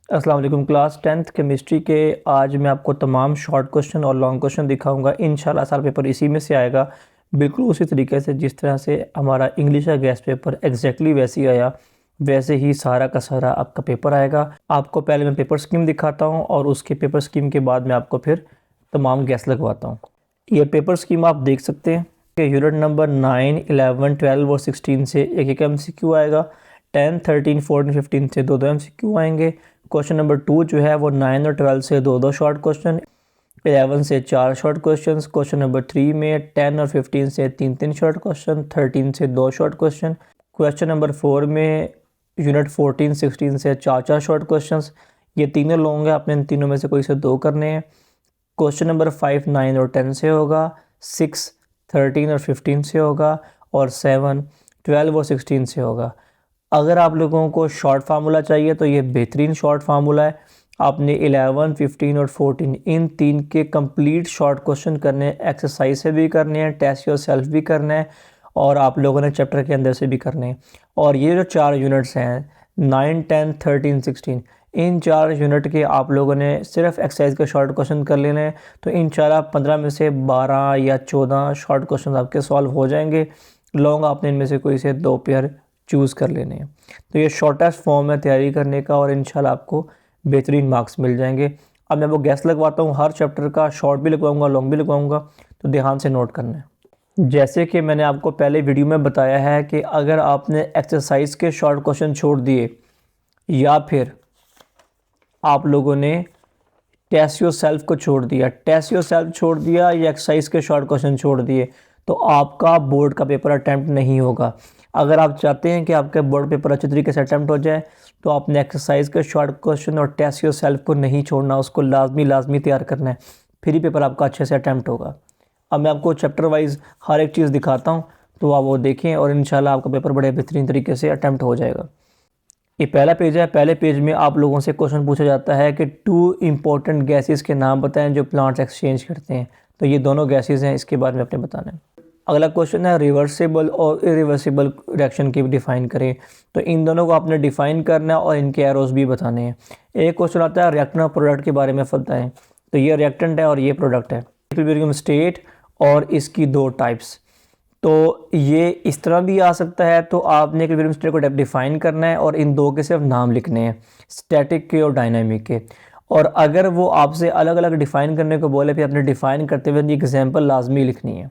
अस्सलाम वालेकुम class 10th chemistry के आज मैं आपको तमाम शॉर्ट क्वेश्चन और लॉन्ग क्वेश्चन दिखाऊंगा। इंशाल्लाह सारा पेपर इसी में से आएगा, बिल्कुल उसी तरीके से जिस तरह से हमारा इंग्लिश का गेस्ट पेपर एग्जैक्टली वैसे ही आया, वैसे ही सारा का सारा आपका पेपर आएगा। आपको पहले मैं पेपर स्कीम दिखाता हूँ और उसके पेपर स्कीम के बाद मैं आपको फिर तमाम गैस लगवाता हूँ। ये पेपर स्कीम आप देख सकते हैं कि यूनिट नंबर 9, 11, 12 और 16 से एक MCQ आएगा। 10, 13, 14, 15 से दो MCQ आएंगे। क्वेश्चन नंबर 2 जो है वो 9 और 12 से दो शॉर्ट क्वेश्चन, 11 से 4 शॉर्ट क्वेश्चन। क्वेश्चन नंबर 3 में 10 और 15 से तीन शॉर्ट क्वेश्चन, 13 से 2 शॉर्ट क्वेश्चन। क्वेश्चन नंबर 4 में यूनिट 14, 16 से चार शॉर्ट क्वेश्चन। ये तीनों लॉन्ग है, आपने इन तीनों में से कोई से दो करने हैं। क्वेश्चन नंबर 5, 9 और 10 से होगा, 6, 13 और 15 से होगा और 7, 12 और 16 से होगा। अगर आप लोगों को शॉर्ट फार्मूला चाहिए तो ये बेहतरीन शॉर्ट फार्मूला है। आपने 11, 15 और 14 इन तीन के कंप्लीट शॉर्ट क्वेश्चन करने हैं, एक्सरसाइज से भी करने हैं, टेस्ट योर सेल्फ भी करना है और आप लोगों ने चैप्टर के अंदर से भी करने हैं। और ये जो 4 यूनिट्स हैं 9, 10, 13, 16, इन 4 यूनिट के आप लोगों ने सिर्फ एक्सरसाइज के शॉर्ट क्वेश्चन कर लेने हैं। तो इंशाल्लाह 15 में से 12 या 14 शॉर्ट क्वेश्चन आपके सॉल्व हो जाएंगे। लॉन्ग आपने इनमें से कोई से 2 पेयर चूज़ कर लेने हैं। तो ये शॉर्टेस्ट फॉर्म है तैयारी करने का और इंशाल्लाह आपको बेहतरीन मार्क्स मिल जाएंगे। अब मैं वो गैस लगवाता हूँ, हर चैप्टर का शॉर्ट भी लगवाऊंगा, लॉन्ग भी लगवाऊंगा, तो ध्यान से नोट करना है। जैसे कि मैंने आपको पहले वीडियो में बताया है कि अगर आपने एक्सरसाइज के शॉर्ट क्वेश्चन छोड़ दिए या फिर आप लोगों ने टेस्ट योर सेल्फ को छोड़ दिया, टेस्ट योर सेल्फ छोड़ दिया या एक्सरसाइज के शॉर्ट क्वेश्चन छोड़ दिए, तो आपका बोर्ड का पेपर अटैम्प्ट नहीं होगा। अगर आप चाहते हैं कि आपका बोर्ड पेपर अच्छे तरीके से अटैम्प्ट हो जाए तो आपने एक्सरसाइज के शॉर्ट क्वेश्चन और टेस्ट योर सेल्फ को नहीं छोड़ना, उसको लाजमी तैयार करना है, फिर ही पेपर आपका अच्छे से अटैम्प्ट होगा। अब मैं आपको चैप्टर वाइज हर एक चीज़ दिखाता हूँ, तो आप वो देखें और इंशाल्लाह आपका पेपर बड़े बेहतरीन तरीके से अटैम्प्ट हो जाएगा। ये पहला पेज है। पहले पेज में आप लोगों से क्वेश्चन पूछा जाता है कि 2 इंपॉर्टेंट गैसेस के नाम बताएं जो प्लांट्स एक्सचेंज करते हैं। तो ये दोनों गैसेस हैं, इसके बारे में आपने बताना है। अगला क्वेश्चन है रिवर्सिबल और इरिवर्सिबल रिएक्शन की डिफ़ाइन करें। तो इन दोनों को आपने डिफ़ाइन करना है और इनके एरोस भी बताने हैं। एक क्वेश्चन आता है रिएक्टेंट और प्रोडक्ट के बारे में बताएं। तो ये रिएक्टेंट है और ये प्रोडक्ट है। इक्विलिब्रियम स्टेट और इसकी 2 टाइप्स। तो ये इस तरह भी आ सकता है, तो आपने इक्विलिब्रियम स्टेट को डिफ़ाइन करना है और इन 2 के सिर्फ नाम लिखने हैं, स्टैटिक के और डायनामिक के। और अगर वो आपसे अलग अलग डिफ़ाइन करने को बोले, फिर आपने डिफ़ाइन करते हुए एग्जाम्पल लाजमी लिखनी है,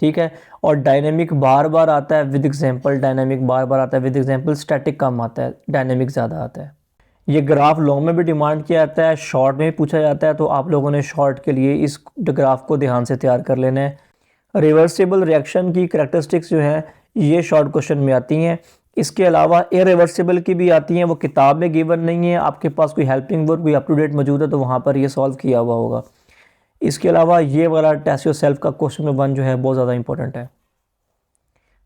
ठीक है। और डायनेमिक बार बार आता है विद एग्जांपल, डायनेमिक बार बार आता है विद एग्जांपल, स्टैटिक कम आता है, डायनेमिक ज़्यादा आता है। ये ग्राफ लॉन्ग में भी डिमांड किया जाता है, शॉर्ट में भी पूछा जाता है, तो आप लोगों ने शॉर्ट के लिए इस ग्राफ को ध्यान से तैयार कर लेना है। रिवर्सिबल रिएक्शन की करैक्टरिस्टिक्स जो है ये शॉर्ट क्वेश्चन में आती हैं। इसके अलावा इरिवर्सिबल की भी आती हैं, वो किताब में गिवन नहीं है, आपके पास कोई हेल्पिंग वर्क कोई अप टू डेट मौजूद है तो वहाँ पर ये सॉल्व किया हुआ होगा। इसके अलावा ये वाला टेस्ट योर सेल्फ का क्वेश्चन नंबर 1 जो है बहुत ज़्यादा इंपॉर्टेंट है।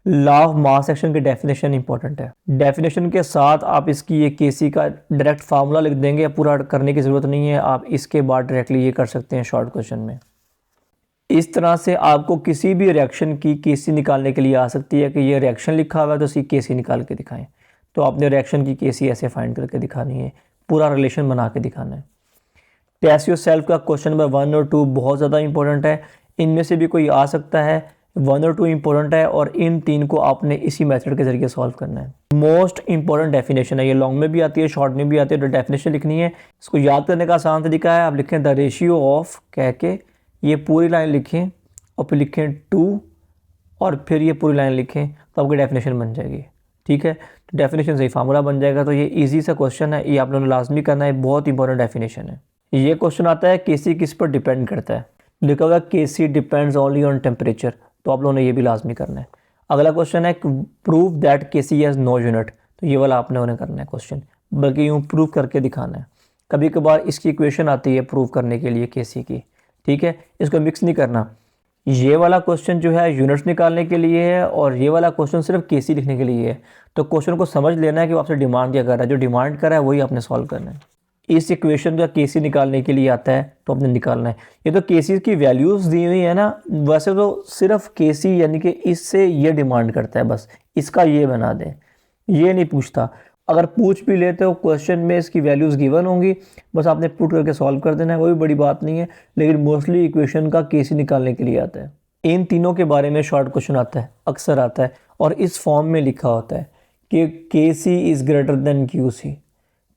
लॉ ऑफ मास एक्शन की डेफिनेशन इंपॉर्टेंट है। डेफिनेशन के साथ आप इसकी ये केसी का डायरेक्ट फार्मूला लिख देंगे, पूरा करने की ज़रूरत नहीं है, आप इसके बाद डायरेक्टली ये कर सकते हैं शॉर्ट क्वेश्चन में। इस तरह से आपको किसी भी रिएक्शन की केसी निकालने के लिए आ सकती है कि ये रिएक्शन लिखा हुआ है तो इसकी केसी निकाल के दिखाएं। तो आपने रिएक्शन की केसी ऐसे फाइंड करके दिखानी है, पूरा रिलेशन बना के दिखाना है। टेस्ट योर सेल्फ का क्वेश्चन नंबर 1 और 2 बहुत ज़्यादा इंपॉर्टेंट है। इनमें से भी कोई आ सकता है, 1 और 2 इंपॉर्टेंट है और इन 3 को आपने इसी मेथड के ज़रिए सॉल्व करना है। मोस्ट इंपॉर्टेंट डेफिनेशन है, ये लॉन्ग में भी आती है, शॉर्ट में भी आती है। तो डेफिनेशन लिखनी है, इसको याद करने का आसान तरीका है, आप लिखें द रेशियो ऑफ कह के ये पूरी लाइन लिखें और फिर लिखें 2 और फिर ये पूरी लाइन लिखें, तो आपकी डेफिनेशन बन जाएगी, ठीक है। तो डेफिनेशन से ही फार्मूला बन जाएगा। तो ये ईजी सा क्वेश्चन है, ये आप लोगों ने लाजमी करना है, बहुत इंपॉर्टेंट डेफिनेशन है। ये क्वेश्चन आता है केसी किस पर डिपेंड करता है, लिखा होगा केसी डिपेंड्स ओनली ऑन टेम्परेचर, तो आप लोगों ने ये भी लाजमी करना है। अगला क्वेश्चन है prove that KC has no unit, तो ये वाला आपने उन्हें करना है क्वेश्चन, बल्कि यूँ प्रूव करके दिखाना है। कभी कभार इसकी इक्वेशन आती है प्रूव करने के लिए केसी की, ठीक है, इसको मिक्स नहीं करना। ये वाला क्वेश्चन जो है यूनिट्स निकालने के लिए है और ये वाला क्वेश्चन सिर्फ केसी लिखने के लिए है। तो क्वेश्चन को समझ लेना है कि वो आपसे डिमांड क्या कर रहा है, जो डिमांड कर रहा है वही आपने सॉल्व करना है। इस इक्वेशन का केसी निकालने के लिए आता है तो आपने निकालना है। ये तो केसी की वैल्यूज़ दी हुई है ना, वैसे तो सिर्फ केसी यानी कि इससे ये डिमांड करता है, बस इसका ये बना दें, ये नहीं पूछता। अगर पूछ भी लेते हो क्वेश्चन में इसकी वैल्यूज़ गिवन होंगी, बस आपने पुट करके सॉल्व कर देना है, वो भी बड़ी बात नहीं है। लेकिन मोस्टली इक्वेशन का केसी निकालने के लिए आता है। इन तीनों के बारे में शॉर्ट क्वेश्चन आता है, अक्सर आता है, और इस फॉर्म में लिखा होता है कि K C is greater than Q C,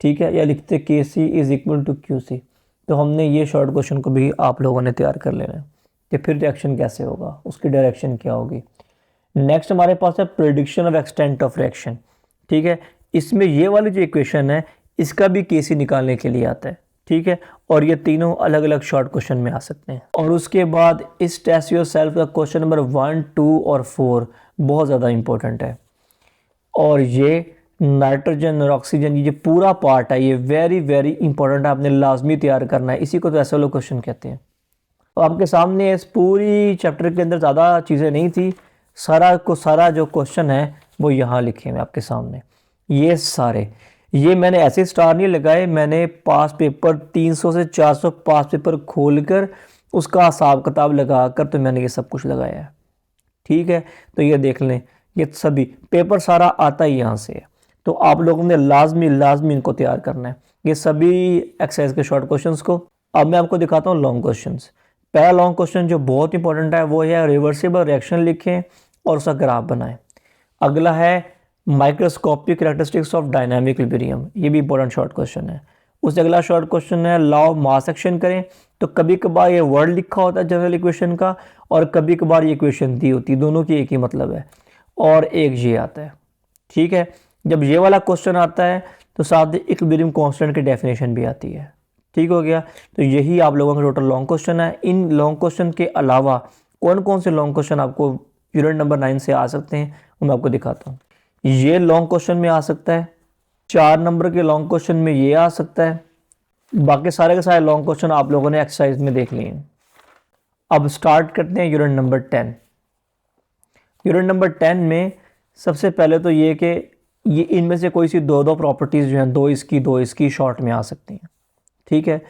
ठीक है, या लिखते K C is equal to Q C. तो हमने ये शॉर्ट क्वेश्चन को भी आप लोगों ने तैयार कर लेना है कि फिर रिएक्शन कैसे होगा, उसकी डायरेक्शन क्या होगी। नेक्स्ट हमारे पास है prediction of extent of reaction, ठीक है। इसमें ये वाली जो इक्वेशन है इसका भी केसी निकालने के लिए आता है, ठीक है, और ये तीनों अलग अलग शॉर्ट क्वेश्चन में आ सकते हैं। और उसके बाद इस टेस्ट योरसेल्फ का क्वेश्चन नंबर 1, 2 और 4 बहुत ज़्यादा इंपॉर्टेंट है। और ये नाइट्रोजन और ऑक्सीजन, ये पूरा पार्ट है, ये वेरी वेरी इंपॉर्टेंट है, आपने लाजमी तैयार करना है। इसी को तो ऐसे वाले क्वेश्चन कहते हैं। तो आपके सामने इस पूरी चैप्टर के अंदर ज़्यादा चीज़ें नहीं थी, सारा जो क्वेश्चन है वो यहाँ लिखे हैं आपके सामने। ये सारे, ये मैंने ऐसे स्टार नहीं लगाए, मैंने पास पेपर 300 से 400 पास पेपर खोलकर उसका हिसाब किताब लगा कर तो मैंने ये सब कुछ लगाया है, ठीक है। तो ये देख लें, ये सभी पेपर सारा आता ही यहाँ से है। तो आप लोगों ने लाजमी इनको तैयार करना है, ये सभी एक्सरसाइज के शॉर्ट क्वेश्चंस को। अब मैं आपको दिखाता हूँ लॉन्ग क्वेश्चंस। पहला लॉन्ग क्वेश्चन जो बहुत इंपॉर्टेंट है वो है रिवर्सिबल रिएक्शन लिखें और उसका ग्राफ बनाएं। अगला है microscopic characteristics of dynamic equilibrium, ये भी इंपॉर्टेंट शॉर्ट क्वेश्चन है। उससे अगला शॉर्ट क्वेश्चन है लॉ ऑफ मास एक्शन करें। तो कभी कभार ये वर्ड लिखा होता है जनरल इक्वेशन का, और कभी कभार ये इक्वेशन दी होती है, दोनों की एक ही मतलब है। और एक ये आता है, ठीक है। जब ये वाला क्वेश्चन आता है तो साथ ही इक्विलिब्रियम कांस्टेंट की डेफिनेशन भी आती है, ठीक हो गया। तो यही आप लोगों का टोटल लॉन्ग क्वेश्चन है। इन लॉन्ग क्वेश्चन के अलावा कौन कौन से लॉन्ग क्वेश्चन आपको यूनिट नंबर 9 से आ सकते हैं वो मैं आपको दिखाता हूँ। ये लॉन्ग क्वेश्चन में आ सकता है, 4 नंबर के लॉन्ग क्वेश्चन में ये आ सकता है। बाकी सारे के सारे लॉन्ग क्वेश्चन आप लोगों ने एक्सरसाइज में देख लिए। अब स्टार्ट करते हैं यूनिट नंबर 10। यूनिट नंबर 10 में सबसे पहले तो ये कि ये इनमें से कोई सी दो प्रॉपर्टीज़ जो हैं, दो इसकी शॉर्ट में आ सकती हैं, ठीक है।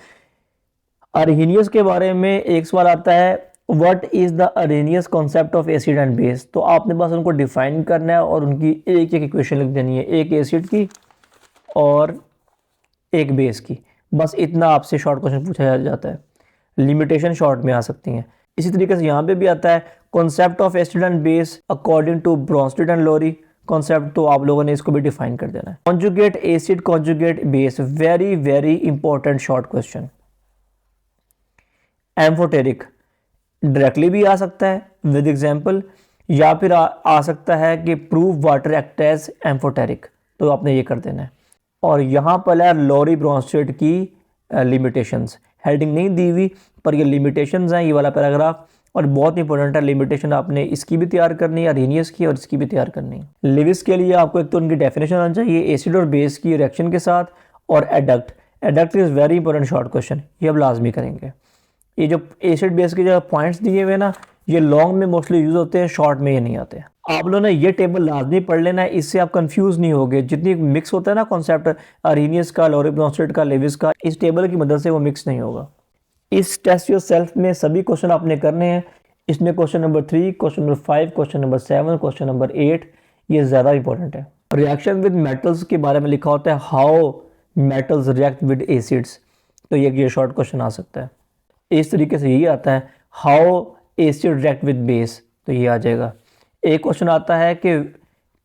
अरहेनियस के बारे में एक सवाल आता है, what is the Arrhenius concept of acid and base. तो आपने बस उनको डिफाइन करना है और उनकी एक एक इक्वेशन लिख देनी है, एक एसिड की और एक बेस की, बस इतना आपसे शॉर्ट क्वेश्चन पूछा जाता है। लिमिटेशन शॉर्ट में आ सकती हैं। इसी तरीके से यहाँ पे भी आता है concept of acid and base according to Bronsted and Lowry concept, तो आप लोगों ने इसको भी डिफाइन कर देना है। Conjugate acid conjugate base, very very important short question. Amphoteric directly भी आ सकता है विद एग्जांपल, या फिर आ सकता है कि prove water act as amphoteric, तो आपने ये कर देना है। और यहाँ पर है लोरी ब्रॉन्स्टेड की लिमिटेशंस, हेडिंग नहीं दी हुई पर ये लिमिटेशंस हैं, ये वाला पैराग्राफ, और बहुत इंपॉर्टेंट है। लिमिटेशन आपने इसकी भी तैयार करनी है, अरहेनियस की, और इसकी भी तैयार करनी है। लिविस के लिए आपको एक तो उनकी डेफिनेशन आना चाहिए एसिड और बेस की रिएक्शन के साथ, और adduct is very important short question, ये अब लाजमी करेंगे। ये जो एसिड बेस के जो पॉइंट्स दिए हुए ना, ये लॉन्ग में मोस्टली यूज़ होते हैं, शॉर्ट में ये नहीं आते। आप लोगों ने ये टेबल लाजमी पढ़ लेना है, इससे आप कंफ्यूज नहीं होगे। जितनी मिक्स होता है ना कॉन्सेप्ट अरहेनियस का, लोरी ब्रॉन्स्टेड का, लेविस का, इस टेबल की मदद से वो मिक्स नहीं होगा। इस टेस्ट योरसेल्फ में सभी क्वेश्चन आपने करने हैं। इसमें question number 3, question number 5, question number 7, question number 8 ये ज़्यादा इंपॉर्टेंट है। रिएक्शन विद मेटल्स के बारे में लिखा होता है how metals react with acids, तो ये शॉर्ट क्वेश्चन आ सकता है। इस तरीके से ये आता है how acid react with base, तो ये आ जाएगा। एक क्वेश्चन आता है कि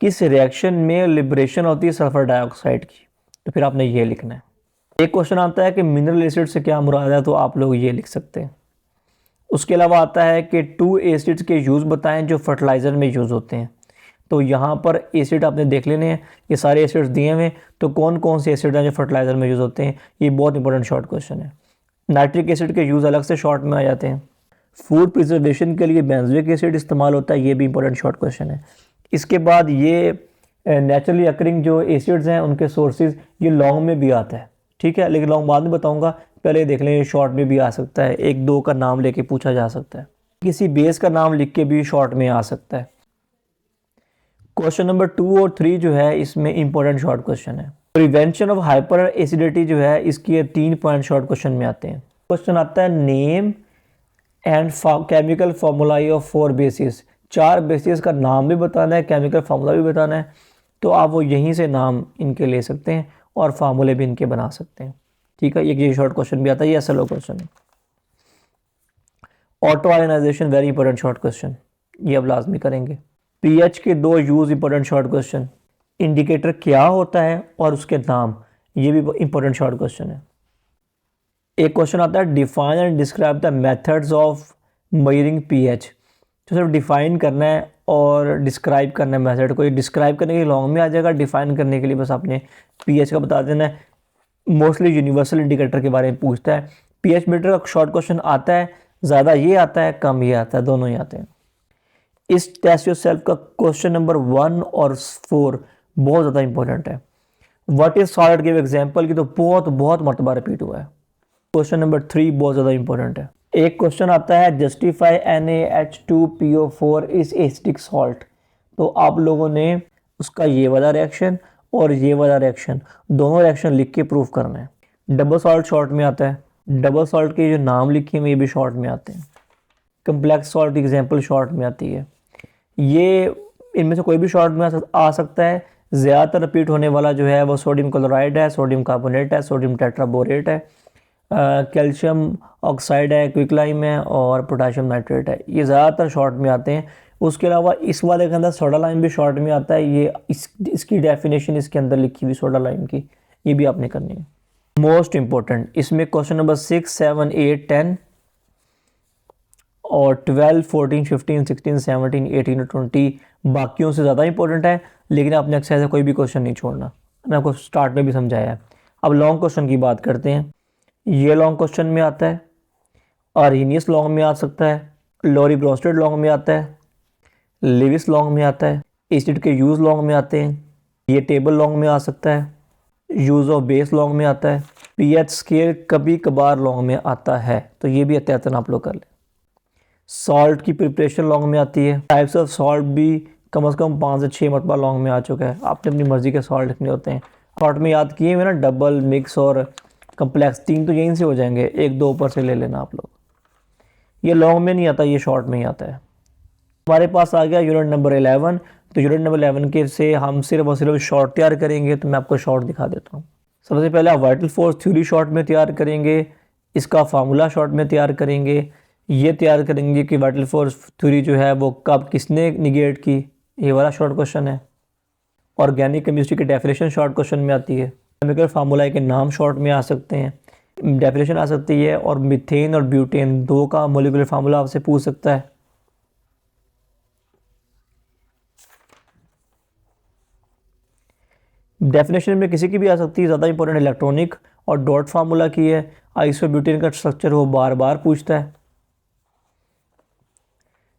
किस रिएक्शन में लिबरेशन होती है सल्फर डाइऑक्साइड की, तो फिर आपने ये लिखना है। एक क्वेश्चन आता है कि मिनरल एसिड से क्या मुराद है, तो आप लोग ये लिख सकते हैं। उसके अलावा आता है कि 2 एसिड्स के यूज़ बताएं जो फर्टिलाइज़र में यूज़ होते हैं, तो यहाँ पर एसिड आपने देख लेने हैं, ये सारे एसिड्स दिए हुए, तो कौन कौन से एसिड हैं जो फर्टिलाइज़र में यूज़ होते हैं, ये बहुत इंपॉर्टेंट शॉर्ट क्वेश्चन है। नाइट्रिक एसिड के यूज़ अलग से शॉर्ट में आ जाते हैं। फूड प्रिजर्वेशन के लिए बेंजोइक एसिड इस्तेमाल होता है, ये भी इंपॉर्टेंट शॉर्ट क्वेश्चन है। इसके बाद ये नेचुरली अकरिंग जो एसिड्स हैं उनके सोर्सेज, ये लॉन्ग में भी आता है, ठीक है, लेकिन लॉन्ग बाद में बताऊंगा, पहले देख लें। शॉर्ट में भी आ सकता है, 1-2 का नाम लेके पूछा जा सकता है, किसी बेस का नाम लिख के भी शॉर्ट में आ सकता है। क्वेश्चन नंबर 2 और 3 जो है इसमें इंपॉर्टेंट शॉर्ट क्वेश्चन है। प्रिवेंशन ऑफ हाइपर एसिडिटी जो है इसकी 3 पॉइंट शॉर्ट क्वेश्चन में आते हैं। क्वेश्चन आता है name and chemical formulae of 4 bases, 4 bases का नाम भी बताना है, केमिकल फार्मूला भी बताना है, तो आप वो यहीं से नाम इनके ले सकते हैं और फार्मूले भी इनके बना सकते हैं। ठीक है, ये शॉर्ट क्वेश्चन भी आता है, ये असल क्वेश्चन है। Auto ionisation very important short question, ये अब लाजमी करेंगे। पीएच के 2 use important short question, indicator क्या होता है और उसके नाम, ये भी इंपॉर्टेंट शॉर्ट क्वेश्चन है। एक क्वेश्चन आता है define and describe the methods of measuring pH, तो सिर्फ डिफाइन करना है और डिस्क्राइब करना है मेथड को। ये डिस्क्राइब करने के लिए लॉन्ग में आ जाएगा, डिफाइन करने के लिए बस आपने पीएच का बता देना है। मोस्टली यूनिवर्सल इंडिकेटर के बारे में पूछता है। पीएच मीटर का शॉर्ट क्वेश्चन आता है, ज़्यादा ये आता है, कम ये आता है, दोनों ही आते हैं। इस टेस्ट योरसेल्फ का क्वेश्चन नंबर 1 और 4 बहुत ज़्यादा इंपॉर्टेंट है। What is solid give example की तो बहुत मरतबा रिपीट हुआ है। क्वेश्चन नंबर 3 बहुत ज़्यादा इंपॉर्टेंट है। एक क्वेश्चन आता है justify NaH2PO4 is acetic salt, तो आप लोगों ने उसका ये वाला रिएक्शन और ये वाला रिएक्शन, दोनों रिएक्शन लिख के प्रूफ करना है। डबल सॉल्ट शॉर्ट में आता है, डबल सॉल्ट के जो नाम लिखे हुए ये भी शॉर्ट में आते हैं। कम्प्लेक्स सॉल्ट की एग्जांपल शॉर्ट में आती है। ये इनमें से कोई भी शॉर्ट में आ सकता है। ज़्यादातर रिपीट होने वाला जो है वो सोडियम क्लोराइड है, सोडियम कार्बोनेट है, सोडियम टेट्राबोरेट है, कैल्शियम ऑक्साइड है, क्विकलाइम है और पोटाशियम नाइट्रेट है। ये ज़्यादातर शॉर्ट में आते हैं। उसके अलावा इस वाले के अंदर सोडा लाइम भी शॉर्ट में आता है। ये इसकी डेफिनेशन इसके अंदर लिखी हुई सोडा लाइम की, ये भी आपने करनी है। मोस्ट इंपॉर्टेंट इसमें क्वेश्चन नंबर 6, 7, 8, 10 और 12, 14, 15, 16, 17, 18 और 20 बाकियों से ज़्यादा इंपॉर्टेंट है, लेकिन आपने अक्सर ऐसा कोई भी क्वेश्चन नहीं छोड़ना, मैंने आपको स्टार्ट में भी समझाया है। अब लॉन्ग क्वेश्चन की बात करते हैं। ये लॉन्ग क्वेश्चन में आता है, आर्हीनियस लॉन्ग में आ सकता है, लोरी ब्रोस्टेड लॉन्ग में आता है, लिविस लॉन्ग में आता है, एसिड के यूज़ लॉन्ग में आते हैं, ये टेबल लॉन्ग में आ सकता है, यूज़ ऑफ बेस लॉन्ग में आता है, पीएच स्केल कभी कभार लॉन्ग में आता है, तो ये भी एहतियातन आप लोग कर लें। सॉल्ट की प्रिपरेशन लॉन्ग में आती है। टाइप्स ऑफ सॉल्ट भी कम से कम 5 से 6 मरतबा लॉन्ग में आ चुका है। आपने अपनी मर्ज़ी के सॉल्ट लिखने होते हैं। शॉर्ट में याद किए हुए ना, डबल, मिक्स और कम्प्लेक्स, 3 तो यहीं से हो जाएंगे, 1-2 ऊपर से ले लेना आप लोग। ये लॉन्ग में नहीं आता, ये शॉर्ट में ही आता है। हमारे पास आ गया यूनिट नंबर 11। तो यूनिट नंबर 11 के से हम सिर्फ और सिर्फ शॉर्ट तैयार करेंगे, तो मैं आपको शॉर्ट दिखा देता हूँ। सबसे पहले आप वाइटल फोर्स थ्योरी शॉर्ट में तैयार करेंगे, इसका फार्मूला शॉर्ट में तैयार करेंगे, ये तैयार करेंगे कि वाइटल फोर्स थ्योरी जो है वो कब किसने निगेट की, ये वाला शॉर्ट क्वेश्चन है। ऑर्गेनिक केमिस्ट्री की डेफिनेशन शॉर्ट क्वेश्चन में आती है। केमिकल फार्मूला के नाम शॉर्ट में आ सकते हैं, डेफिनेशन आ सकती है, और मीथेन और ब्यूटेन 2 का मोलिकुलर फार्मूला आपसे पूछ सकता है। डेफिनेशन में किसी की भी आ सकती है, ज़्यादा इंपॉर्टेंट इलेक्ट्रॉनिक और डॉट फार्मूला की है। आइसोब्यूटेन का स्ट्रक्चर वो बार बार पूछता है।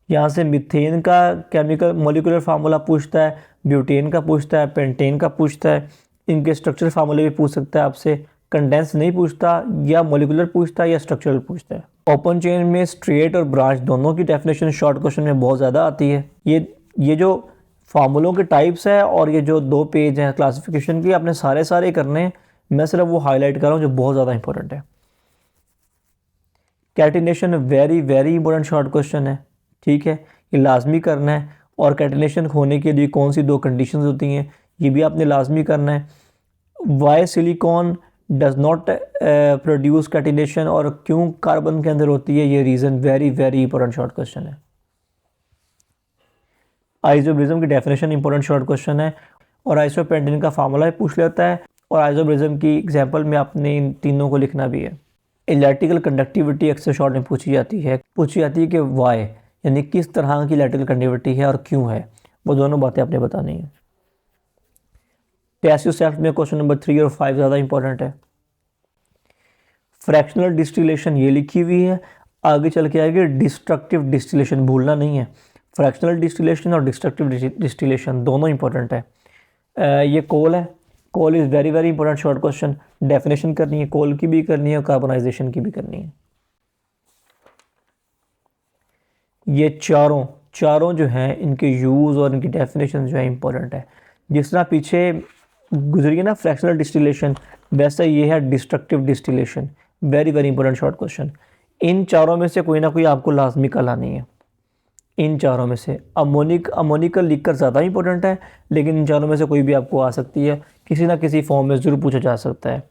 यहाँ से मीथेन का केमिकल मोलिकुलर फार्मूला पूछता है, ब्यूटेन का पूछता है, पेंटेन का पूछता है। इनके स्ट्रक्चरल फार्मूले भी पूछ सकता है आपसे। कंडेंस नहीं पूछता, या मोलिकुलर पूछता है या स्ट्रक्चरल पूछता है। ओपन चेन में स्ट्रेट और ब्रांच दोनों की डेफिनेशन शॉर्ट क्वेश्चन में बहुत ज़्यादा आती है। ये जो फार्मूलों के टाइप्स है और ये जो 2 पेज हैं क्लासिफिकेशन की, आपने सारे करने हैं। मैं सिर्फ वो हाईलाइट कर रहा हूँ जो बहुत ज़्यादा इंपॉर्टेंट है। Catenation very important short question है, ठीक है, ये लाजमी करना है। और कैटिनेशन होने के लिए कौन सी 2 कंडीशंस होती हैं, ये भी आपने लाजमी करना है। Why silicon does not produce catenation, और क्यों कार्बन के अंदर होती है, ये reason very important short question है। आइसोब्रिज्म की डेफिनेशन इंपॉर्टेंट शॉर्ट क्वेश्चन है, और आइसोपेंटेन का फार्मूला पूछ लेता है, और आइसोब्रिज्म की एग्जांपल में आपने इन तीनों को लिखना भी है। इलेक्ट्रिकल कंडक्टिविटी अक्सर शॉर्ट में पूछी जाती है कि वाई यानी किस तरह की इलेक्ट्रिकल कंडक्टिविटी है और क्यों है, वो दोनों बातें आपने बतानी है। टेस्ट योरसेल्फ में क्वेश्चन नंबर 3 और 5 ज़्यादा इंपॉर्टेंट है। फ्रैक्शनल डिस्टिलेशन ये लिखी हुई है, आगे चल के आएगी डिस्ट्रक्टिव डिस्टिलेशन, भूलना नहीं है। फ्रैक्शनल डिस्टिलेशन और डिस्ट्रक्टिव डिस्टिलेशन दोनों इंपॉर्टेंट है। ये कोल है, coal is very important short question. Definition करनी है, कोल की भी करनी है और कार्बनाइजेशन की भी करनी है। ये चारों जो हैं, इनके यूज़ और इनकी डेफिनेशन जो है इंपॉर्टेंट है। जिस तरह पीछे गुजरी है ना फ्रैक्शनल डिस्टिलेशन, वैसा ये है destructive distillation, very important short question. इन चारों में से कोई ना कोई आपको लाजमी कल आनी है। इन चारों में से अमोनिकल लिकर ज़्यादा इंपॉर्टेंट है, लेकिन इन चारों में से कोई भी आपको आ सकती है, किसी ना किसी फॉर्म में ज़रूर पूछा जा सकता है।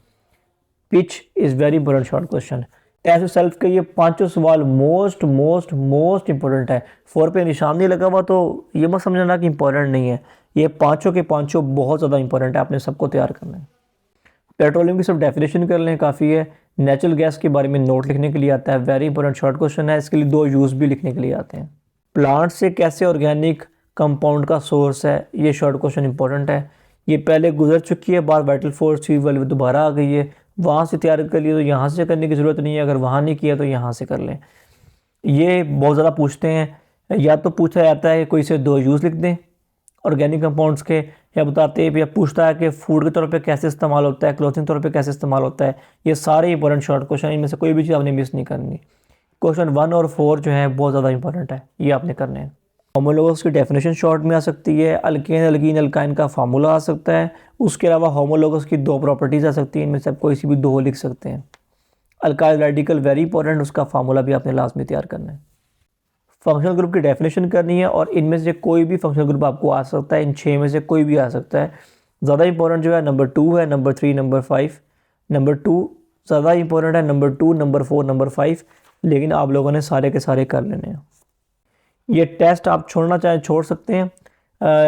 Pitch is very important short question. Test self के ये पांचों सवाल मोस्ट मोस्ट मोस्ट इंपॉर्टेंट है। 4 पे निशान नहीं लगा हुआ तो ये मत समझना कि इंपॉर्टेंट नहीं है, ये पांचों के पांचों बहुत ज़्यादा इंपॉर्टेंट है, आपने सबको तैयार करना है। पेट्रोलियम की सब डेफिनेशन कर लें, काफ़ी है। नेचुरल गैस के बारे में नोट लिखने के लिए आता है, वेरी इंपॉर्टेंट शॉर्ट क्वेश्चन है, इसके लिए 2 यूज़ भी लिखने के लिए आते हैं। प्लांट से कैसे ऑर्गेनिक कंपाउंड का सोर्स है, ये शॉर्ट क्वेश्चन इंपॉर्टेंट है। ये पहले गुजर चुकी है बार, वाइटल फोर्स थी वाली दोबारा आ गई है, वहाँ से तैयार कर लिए तो यहाँ से करने की ज़रूरत नहीं है, अगर वहाँ नहीं किया तो यहाँ से कर लें। ये बहुत ज़्यादा पूछते हैं, या तो पूछा जाता है कोई से 2 यूज़ लिख दें ऑर्गेनिक कंपाउंड्स के, या बताते हैं, या पूछता है कि फूड के तौर पे कैसे इस्तेमाल होता है, क्लोथिंग तौर पे कैसे इस्तेमाल होता है। ये सारे इंपॉर्टेंट शॉर्ट क्वेश्चन, इनमें से कोई भी चीज़ आपने मिस नहीं करनी। क्वेश्चन 1 और 4 जो है बहुत ज़्यादा इंपॉर्टेंट है, ये आपने करने हैं। होमोलोगस की डेफिनेशन शॉर्ट में आ सकती है, अल्केन अल्कीन अल्काइन का फार्मूला आ सकता है, उसके अलावा होमोलोगस की 2 प्रॉपर्टीज़ आ सकती हैं, इनमें से आप कोई सी भी 2 लिख सकते हैं। अल्काइल रेडिकल वेरी इंपॉर्टेंट, उसका फार्मूला भी आपने लास्ट में तैयार करना है। फंक्शनल ग्रुप की डेफिनेशन करनी है, और इनमें से कोई भी फंक्शनल ग्रुप आपको आ सकता है, इन 6 में से कोई भी आ सकता है। ज़्यादा इंपॉर्टेंट जो है नंबर 2 है, नंबर 3, नंबर 5। नंबर 2 ज़्यादा इंपॉर्टेंट है, नंबर 2, नंबर 4, नंबर 5, लेकिन आप लोगों ने सारे के सारे कर लेने हैं। ये टेस्ट आप छोड़ना चाहें छोड़ सकते हैं,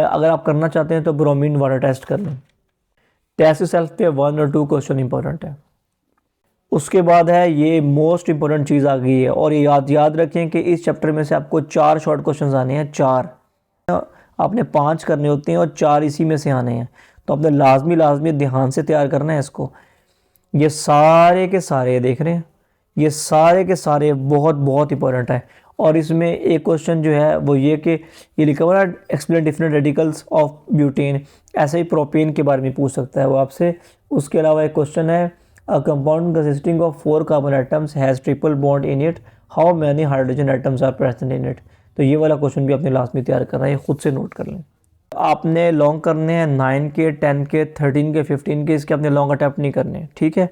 अगर आप करना चाहते हैं तो ब्रोमीन वाटर टेस्ट कर लें। टेस्ट सेल्फ पे 1 और 2 क्वेश्चन इंपॉर्टेंट है। उसके बाद है ये मोस्ट इंपॉर्टेंट चीज़ आ गई है, और ये याद रखें कि इस चैप्टर में से आपको 4 शॉर्ट क्वेश्चन आने हैं, 4 आपने 5 करने होते हैं और 4 इसी में से आने हैं, तो आपने लाजमी ध्यान से तैयार करना है इसको। ये सारे के सारे देख रहे हैं, ये सारे के सारे बहुत बहुत इंपॉर्टेंट है। और इसमें एक क्वेश्चन जो है वो ये कि ये लिखा हुआ है explain different radicals of butane, ऐसे ही प्रोपेन के बारे में पूछ सकता है वो आपसे। उसके अलावा एक क्वेश्चन है a compound consisting of 4 carbon atoms has triple bond in it, how many hydrogen atoms are present in it. तो ये वाला क्वेश्चन भी अपने लास्ट में तैयार करना है, ये खुद से नोट कर लें। आपने लॉन्ग करने हैं 9 के, 10 के, 13 के, 15 के, इसके अपने लॉन्ग अटैम्प्ट नहीं करने, ठीक है।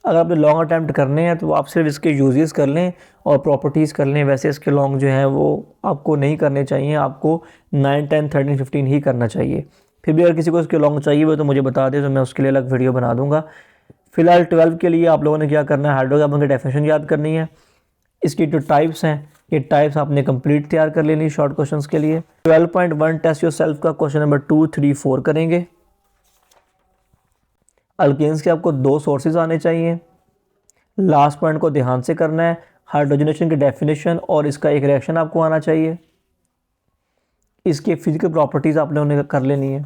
अगर आपने लॉन्ग अटैम्प्ट करने हैं तो आप सिर्फ इसके यूजेस कर लें और प्रॉपर्टीज़ कर लें, वैसे इसके लॉन्ग जो हैं वो आपको नहीं करने चाहिए, आपको 9, 10, 13, 15 ही करना चाहिए। फिर भी अगर किसी को इसके लॉन्ग चाहिए हो तो मुझे बता दें, तो मैं उसके लिए अलग वीडियो बना दूंगा। फिलहाल 12 के लिए आप लोगों ने क्या करना है, हाइड्रोकार्बन की डेफिनेशन याद करनी है, इसकी जो टाइप्स हैं ये टाइप्स आपने कंप्लीट तैयार कर लेनी शॉर्ट क्वेश्चंस के लिए। 12.1 टेस्ट योर सेल्फ का क्वेश्चन नंबर 2, 3, 4 करेंगे। अल्केन्स के आपको 2 सोर्सेज आने चाहिए। लास्ट पॉइंट को ध्यान से करना है, हाइड्रोजनेशन की डेफिनेशन और इसका एक रिएक्शन आपको आना चाहिए। इसके फिजिकल प्रॉपर्टीज़ आपने उन्हें कर लेनी है।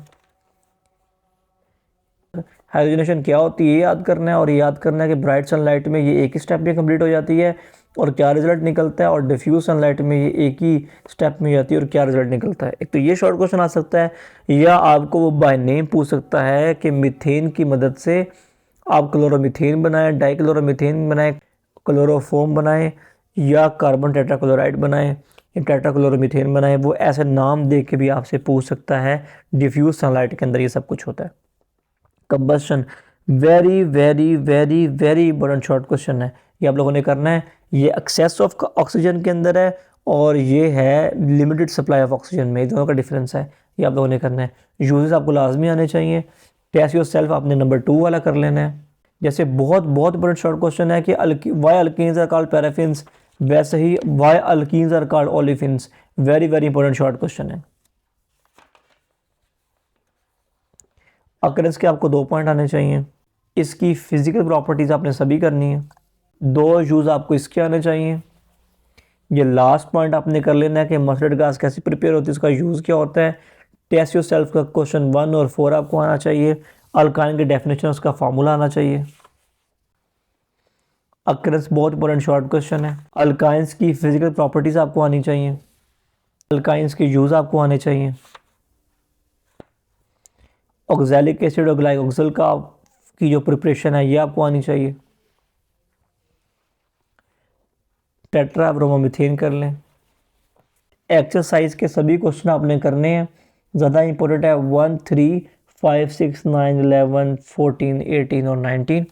हाइड्रोजनेशन क्या होती है ये याद करना है, और याद करना है कि ब्राइट सनलाइट में ये एक ही स्टेप में कंप्लीट हो जाती है और क्या रिजल्ट निकलता है, और डिफ्यूज सनलाइट में ये एक ही स्टेप में जाती है और क्या रिजल्ट निकलता है। एक तो ये शॉर्ट क्वेश्चन आ सकता है, या आपको वो बाय नेम पूछ सकता है कि मीथेन की मदद से आप क्लोरोमीथेन बनाएं, डाइक्लोरोमीथेन बनाएं, क्लोरोफोम बनाएं, या कार्बन टेट्राक्लोराइड बनाएं, या टेट्राक्लोरोमीथेन बनाएं। वो ऐसे नाम दे के भी आपसे पूछ सकता है। डिफ्यूज सनलाइट के अंदर ये सब कुछ होता है। Combustion very very very very important short question है, ये आप लोगों ने करना है। ये एक्सेस ऑफ ऑक्सीजन के अंदर है और ये है लिमिटेड सप्लाई ऑफ ऑक्सीजन में, दोनों का डिफरेंस है, ये आप लोगों ने करना है। यूजेस आपको लाजमी आने चाहिए। टेस्ट योर सेल्फ आपने नंबर 2 वाला कर लेना है। जैसे बहुत बहुत इंपॉर्टेंट शॉर्ट क्वेश्चन है कि why alkenes are called paraffins, वैसे ही why alkenes are called olefins, very very important short question है। अकरेंस के आपको 2 पॉइंट आने चाहिए। इसकी फिजिकल प्रॉपर्टीज़ आपने सभी करनी है। 2 यूज़ आपको इसके आने चाहिए। ये लास्ट पॉइंट आपने कर लेना है कि मस्टर्ड गैस कैसे प्रिपेयर होती है, उसका यूज़ क्या होता है। टेस्ट योर सेल्फ का क्वेश्चन 1 और 4 आपको आना चाहिए। अल्काइन की डेफिनेशन, उसका फार्मूला आना चाहिए। अकरेंस बहुत इंपॉर्टेंट शॉर्ट क्वेश्चन है। अल्काइंस की फिजिकल प्रॉपर्टीज़ आपको आनी चाहिए। अल्काइंस के यूज़ आपको आने चाहिए। ऑक्सैलिक एसिड और ग्लाइकोक्सिल की जो प्रिपरेशन है ये आपको आनी चाहिए। टेट्रा ब्रोमोमीथेन कर लें। एक्सरसाइज के सभी क्वेश्चन आपने करने हैं, ज़्यादा इंपॉर्टेंट है 1, 3, 5, 6, 9, 11, 14, 18 और 19,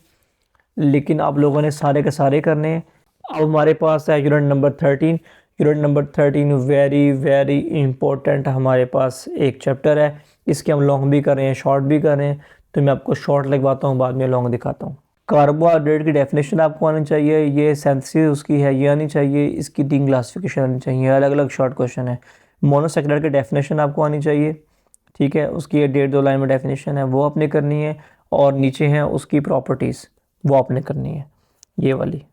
लेकिन आप लोगों ने सारे के सारे करने हैं। अब हमारे पास है unit number 13। Unit number 13 very very important हमारे पास एक चैप्टर है। इसके हम लॉन्ग भी कर रहे हैं, शॉर्ट भी कर रहे हैं, तो मैं आपको शॉर्ट लिखवाता हूँ, बाद में लॉन्ग दिखाता हूँ। कार्बोहाइड्रेट की डेफिनेशन आपको आनी चाहिए, ये सिंथेसिस उसकी है ये आनी चाहिए, इसकी 3 क्लासिफिकेशन आनी चाहिए, अलग अलग शॉर्ट क्वेश्चन है। मोनोसेकेराइड की डेफिनेशन आपको आनी चाहिए, ठीक है, उसकी 1.5-2 लाइन में डेफिनेशन है, वो आपने करनी है। और नीचे हैं उसकी प्रॉपर्टीज़, वो आपने करनी है, ये वाली।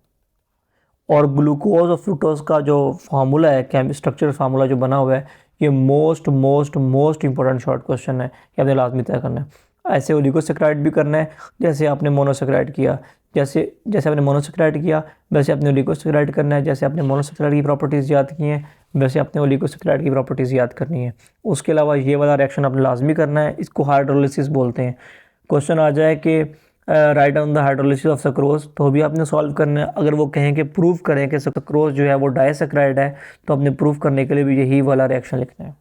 और ग्लूकोज और फ्रूक्टोज का जो फार्मूला है, स्ट्रक्चर फार्मूला जो बना हुआ है, ये most most most important short question है, ये आपने लाजमी तय करना है। ऐसे ओलिगोसेक्राइड भी करना है जैसे आपने मोनोसेक्राइड किया, जैसे जैसे आपने मोनोसेक्राइड किया वैसे आपने ओलिगोसेक्राइड करना है, जैसे आपने मोनोसेक्राइड की प्रॉपर्टीज़ याद की हैं वैसे आपने ओलिगोसेक्राइड की प्रॉपर्टीज़ याद करनी है। उसके अलावा ये वाला रिएक्शन आपने लाजमी करना है, इसको हाइड्रोलिसिस बोलते हैं। क्वेश्चन आ जाए कि right on the hydrolysis of sucrose, तो भी आपने सॉल्व करना है। अगर वो कहें कि प्रूव करें कि सक्रोज जो है वो डाइसेक्राइड है, तो आपने प्रूव करने के लिए भी यही वाला रिएक्शन लिखना है।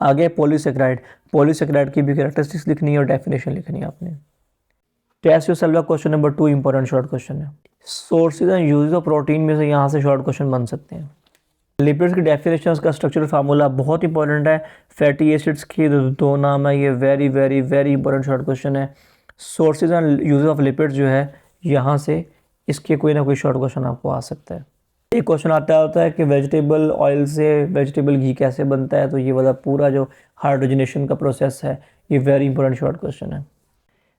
आगे पॉलीसेक्राइड, पॉलीसेक्राइड की भी कैरेक्टरिस्टिक्स लिखनी है और डेफिनेशन लिखनी है आपने। टेस्ट योरसेल्फ का question number 2 important short question है। Sources and uses of protein में से यहाँ से शॉर्ट क्वेश्चन बन सकते हैं। लिपिड्स की डेफिनेशन का स्ट्रक्चरल फार्मूला बहुत इंपॉर्टेंट है। फैटी एसिड्स के 2 नाम है, ये very very very important short question है। Sources and uses of lipids जो है, यहाँ से इसके कोई ना कोई शॉर्ट क्वेश्चन आपको आ सकता है। एक क्वेश्चन आता होता है कि वेजिटेबल ऑयल से वेजिटेबल घी कैसे बनता है, तो ये वाला पूरा जो हाइड्रोजनेशन का प्रोसेस है, ये वेरी इंपॉर्टेंट शॉर्ट क्वेश्चन है।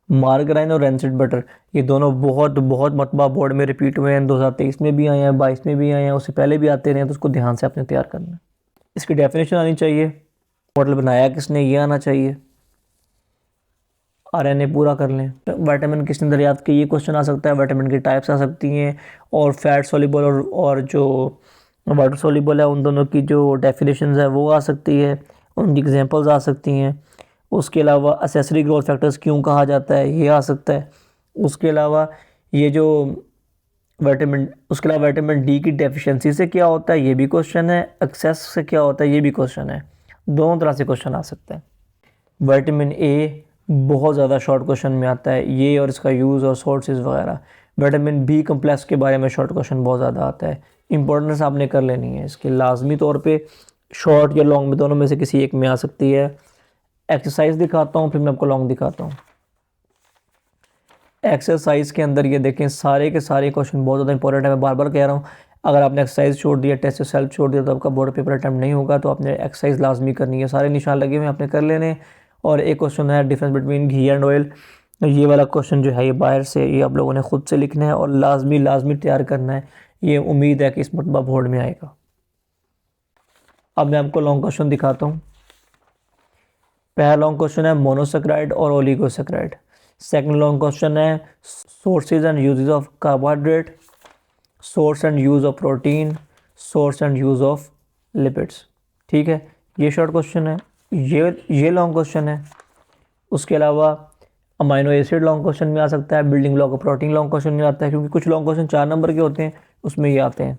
मार्गराइन और रेंसिड बटर, ये दोनों बहुत बहुत मतबा बोर्ड में रिपीट हुए हैं, 2023 में भी आए हैं, 22 में भी आए हैं, उससे पहले भी आते रहे हैं, तो उसको ध्यान से आपने तैयार करना है। इसकी डेफिनेशन आनी चाहिए, मॉडल बनाया किसने, ये आना चाहिए। आरएनए पूरा कर लें। विटामिन किसने दरियाफ्त की, ये क्वेश्चन आ सकता है। विटामिन की टाइप्स आ सकती हैं, और फैट सोल्यूबल और जो वाटर सोल्यूबल है, उन दोनों की जो डेफिनेशंस है वो आ सकती है, उनकी एग्जांपल्स आ सकती हैं। उसके अलावा असेसरी ग्रोथ फैक्टर्स क्यों कहा जाता है, ये आ सकता है। उसके अलावा ये जो उसके अलावा विटामिन डी की डेफिशिएंसी से क्या होता है, ये भी क्वेश्चन है। एक्सेस से क्या होता है, ये भी क्वेश्चन है। दोनों तरह से क्वेश्चन आ सकता है। विटामिन ए बहुत ज़्यादा शॉर्ट क्वेश्चन में आता है, ये और इसका यूज़ और सोर्सेज वगैरह। विटामिन बी कम्प्लेक्स के बारे में शॉर्ट क्वेश्चन बहुत ज़्यादा आता है, इंपॉर्टेंस आपने कर लेनी है इसके लाजमी तौर पे। शॉर्ट या लॉन्ग में दोनों में से किसी एक में आ सकती है। एक्सरसाइज दिखाता हूँ, फिर मैं आपको लॉन्ग दिखाता हूँ। एक्सरसाइज के अंदर ये देखें, सारे के सारे क्वेश्चन बहुत ज़्यादा इंपॉर्टेंट है। मैं बार बार कह रहा हूँ, अगर आपने एक्सरसाइज छोड़ दिया, टेस्ट सेल्फ छोड़ दिया, तो आपका बोर्ड पेपर अटैम्प्ट नहीं होगा। तो आपने एक्सरसाइज लाजमी करनी है, सारे निशान लगे हुए आपने कर लेने। और एक क्वेश्चन है difference between ghee and oil, ये वाला क्वेश्चन जो है ये बाहर से, ये आप लोगों ने खुद से लिखना है और लाजमी लाजमी तैयार करना है। ये उम्मीद है कि इस मरतबा बोर्ड में आएगा। अब मैं आपको लॉन्ग क्वेश्चन दिखाता हूँ। पहला लॉन्ग क्वेश्चन है मोनोसेक्राइड और ओलिगोसेक्राइड। सेकंड लॉन्ग क्वेश्चन है sources and uses of carbohydrate, source and use of protein, source and use of lipids. ठीक है, ये शॉर्ट क्वेश्चन है, ये लॉन्ग क्वेश्चन है। उसके अलावा अमाइनो एसिड लॉन्ग क्वेश्चन में आ सकता है, building block of protein long question में आता है, क्योंकि कुछ लॉन्ग क्वेश्चन 4 नंबर के होते हैं, उसमें ये आते हैं।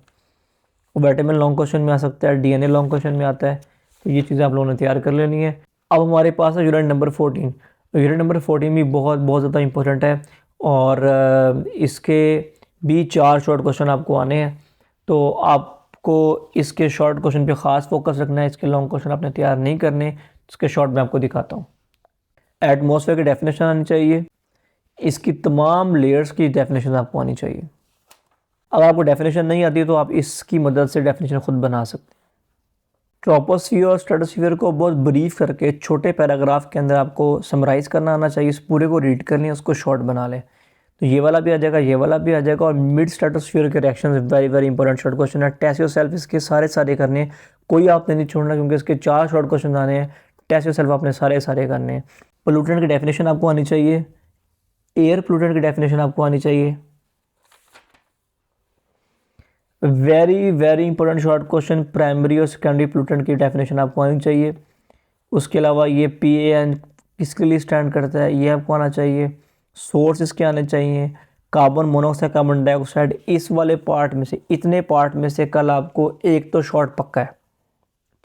विटामिन लॉन्ग क्वेश्चन में आ सकता है, डीएनए लॉन्ग क्वेश्चन में आता है। तो ये चीज़ें आप लोगों ने तैयार कर लेनी है। अब हमारे पास है यूनिट नंबर 14। यूनिट नंबर 14 भी बहुत बहुत ज़्यादा इंपॉर्टेंट है, और इसके भी 4 शॉर्ट क्वेश्चन आपको आने हैं। तो आपको इसके शॉर्ट क्वेश्चन पे ख़ास फोकस रखना है, इसके लॉन्ग क्वेश्चन आपने तैयार नहीं करने। इसके शॉर्ट में आपको दिखाता हूँ। एटमॉस्फेयर की डेफिनेशन आनी चाहिए, इसकी तमाम लेयर्स की डेफिनेशन आपको आनी चाहिए। अगर आपको डेफिनेशन नहीं आती तो आप इसकी मदद से डेफिनेशन खुद बना सकते हैं। ट्रोपोस्फियर और स्ट्रेटोस्फियर को बहुत ब्रीफ करके छोटे पैराग्राफ के अंदर आपको समराइज करना आना चाहिए। इस पूरे को रीड कर लें, उसको शॉर्ट बना लें, तो ये वाला भी आ जाएगा, ये वाला भी आ जाएगा। और मिड स्ट्रेटोस्फियर के reaction very very important short question है। टेस्ट योरसेल्फ इसके सारे करने, कोई आपने नहीं छोड़ना, क्योंकि इसके 4 शॉर्ट क्वेश्चन आने हैं। टेस्ट योरसेल्फ आपने सारे करने हैं। पोल्यूटेंट की डेफिनेशन आपको आनी चाहिए, एयर पोल्यूटेंट की डेफिनेशन आपको आनी चाहिए। Very very important short question, primary और सेकेंडरी पोल्यूटेंट की डेफिनेशन आपको आनी चाहिए। उसके अलावा ये PAN किसके लिए स्टैंड करता है, ये आपको आना चाहिए। सोर्स इसके आने चाहिए। कार्बन मोनोऑक्साइड, कार्बन डाइऑक्साइड, इस वाले पार्ट में से, इतने पार्ट में से कल आपको एक तो शॉर्ट पक्का है,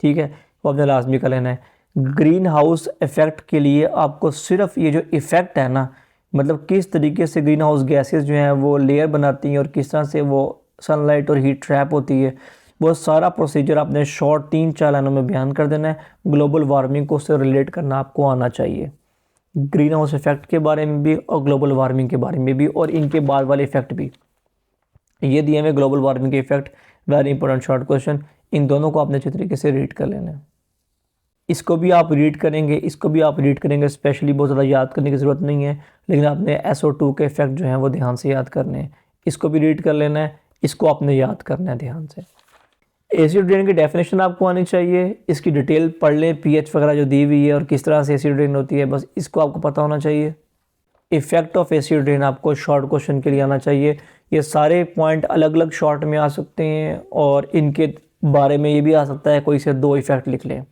ठीक है, वो आपने लाजमी कर लेना है। ग्रीन हाउस इफेक्ट के लिए आपको सिर्फ ये जो इफ़ेक्ट है ना, मतलब किस तरीके से ग्रीन हाउस गैसेस जो हैं वो लेयर बनाती हैं और किस तरह से वो सनलाइट और हीट ट्रैप होती है, वो सारा प्रोसीजर आपने शॉर्ट 3-4 लाइनों में बयान कर देना है। ग्लोबल वार्मिंग को उससे रिलेट करना आपको आना चाहिए, ग्रीन हाउस इफेक्ट के बारे में भी और ग्लोबल वार्मिंग के बारे में भी, और इनके बाद वाले इफेक्ट भी। ये दिए हुए ग्लोबल वार्मिंग के effect, very important short question, इन दोनों को आपने अच्छे तरीके से रीड कर लेना है। इसको भी आप रीड करेंगे, इसको भी आप रीड करेंगे, स्पेशली बहुत ज़्यादा याद करने की ज़रूरत नहीं है, लेकिन आपने SO2 के इफेक्ट जो हैं वो ध्यान से याद करने हैं। इसको भी रीड कर लेना है, इसको आपने याद करना है ध्यान से। एसिड रेन की डेफिनेशन आपको आनी चाहिए, इसकी डिटेल पढ़ लें, pH वगैरह जो दी हुई है और किस तरह से एसिड रेन होती है, बस इसको आपको पता होना चाहिए। इफेक्ट ऑफ एसिड रेन आपको शॉर्ट क्वेश्चन के लिए आना चाहिए। ये सारे पॉइंट अलग अलग शॉर्ट में आ सकते हैं और इनके बारे में ये भी आ सकता है कोई से 2 इफेक्ट लिख लें।